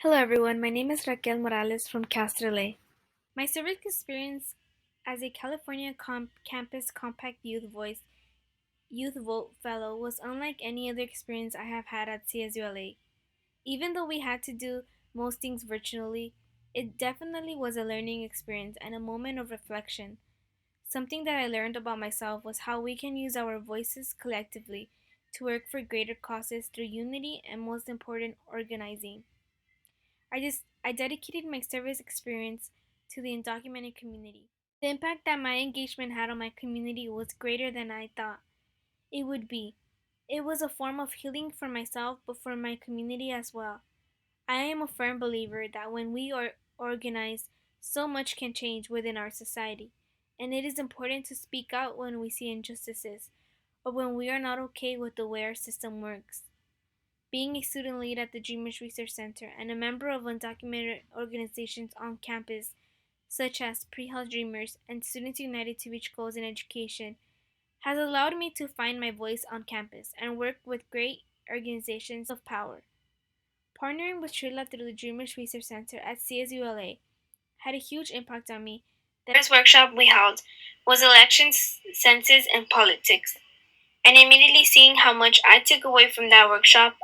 Hello everyone, my name is Raquel Morales from Castrele. My civic experience as a California Campus Compact Youth Vote Fellow was unlike any other experience I have had at CSU. Even though we had to do most things virtually, it definitely was a learning experience and a moment of reflection. Something that I learned about myself was how we can use our voices collectively to work for greater causes through unity and, most important, organizing. I dedicated my service experience to the undocumented community. The impact that my engagement had on my community was greater than I thought it would be. It was a form of healing for myself, but for my community as well. I am a firm believer that when we are organized, so much can change within our society, and it is important to speak out when we see injustices or when we are not okay with the way our system works. Being a student lead at the Dreamers Research Center and a member of undocumented organizations on campus, such as Pre-Health Dreamers and Students United to Reach Goals in Education, has allowed me to find my voice on campus and work with great organizations of power. Partnering with Trilla through the Dreamers Research Center at CSU had a huge impact on me. The first workshop we held was Elections, Census, and Politics, and immediately seeing how much I took away from that workshop,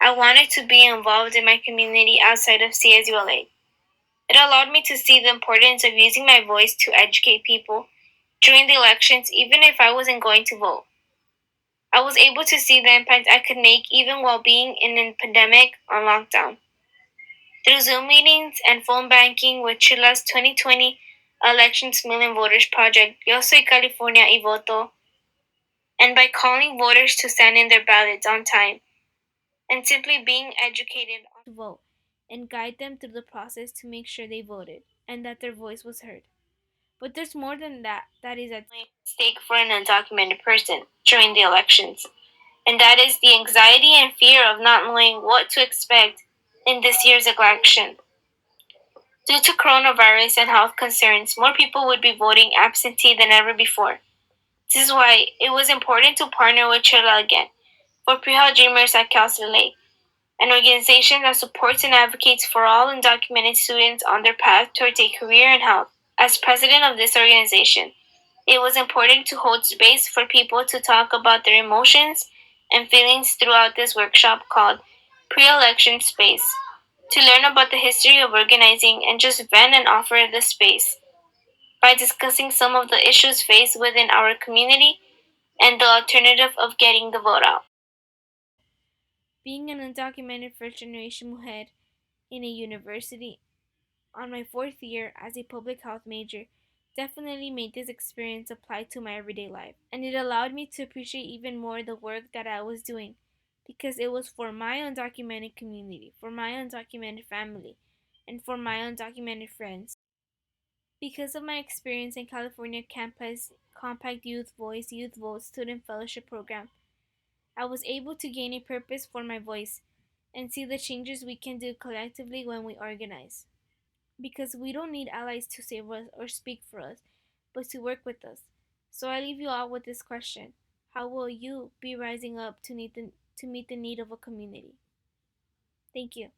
I wanted to be involved in my community outside of CSU. It allowed me to see the importance of using my voice to educate people during the elections, even if I wasn't going to vote. I was able to see the impact I could make even while being in a pandemic on lockdown. Through Zoom meetings and phone banking with Chile's 2020 Elections Million Voters Project, Yo Soy California y Voto, and by calling voters to send in their ballots on time, and simply being educated on to vote and guide them through the process to make sure they voted and that their voice was heard. But there's more than that is at stake for an undocumented person during the elections, and that is the anxiety and fear of not knowing what to expect in this year's election. Due to coronavirus and health concerns, more people would be voting absentee than ever before. This is why it was important to partner with Chila again for Pre-Health Dreamers at Cal State Lake, an organization that supports and advocates for all undocumented students on their path towards a career in health. As president of this organization, it was important to hold space for people to talk about their emotions and feelings throughout this workshop called Pre-Election Space, to learn about the history of organizing and just vent and offer the space by discussing some of the issues faced within our community and the alternative of getting the vote out. Being an undocumented first generation mujer in a university on my fourth year as a public health major definitely made this experience apply to my everyday life, and it allowed me to appreciate even more the work that I was doing because it was for my undocumented community, for my undocumented family, and for my undocumented friends. Because of my experience in California Campus Compact Youth Vote Student Fellowship Program, I was able to gain a purpose for my voice and see the changes we can do collectively when we organize. Because we don't need allies to save us or speak for us, but to work with us. So I leave you all with this question: how will you be rising up to meet the need of a community? Thank you.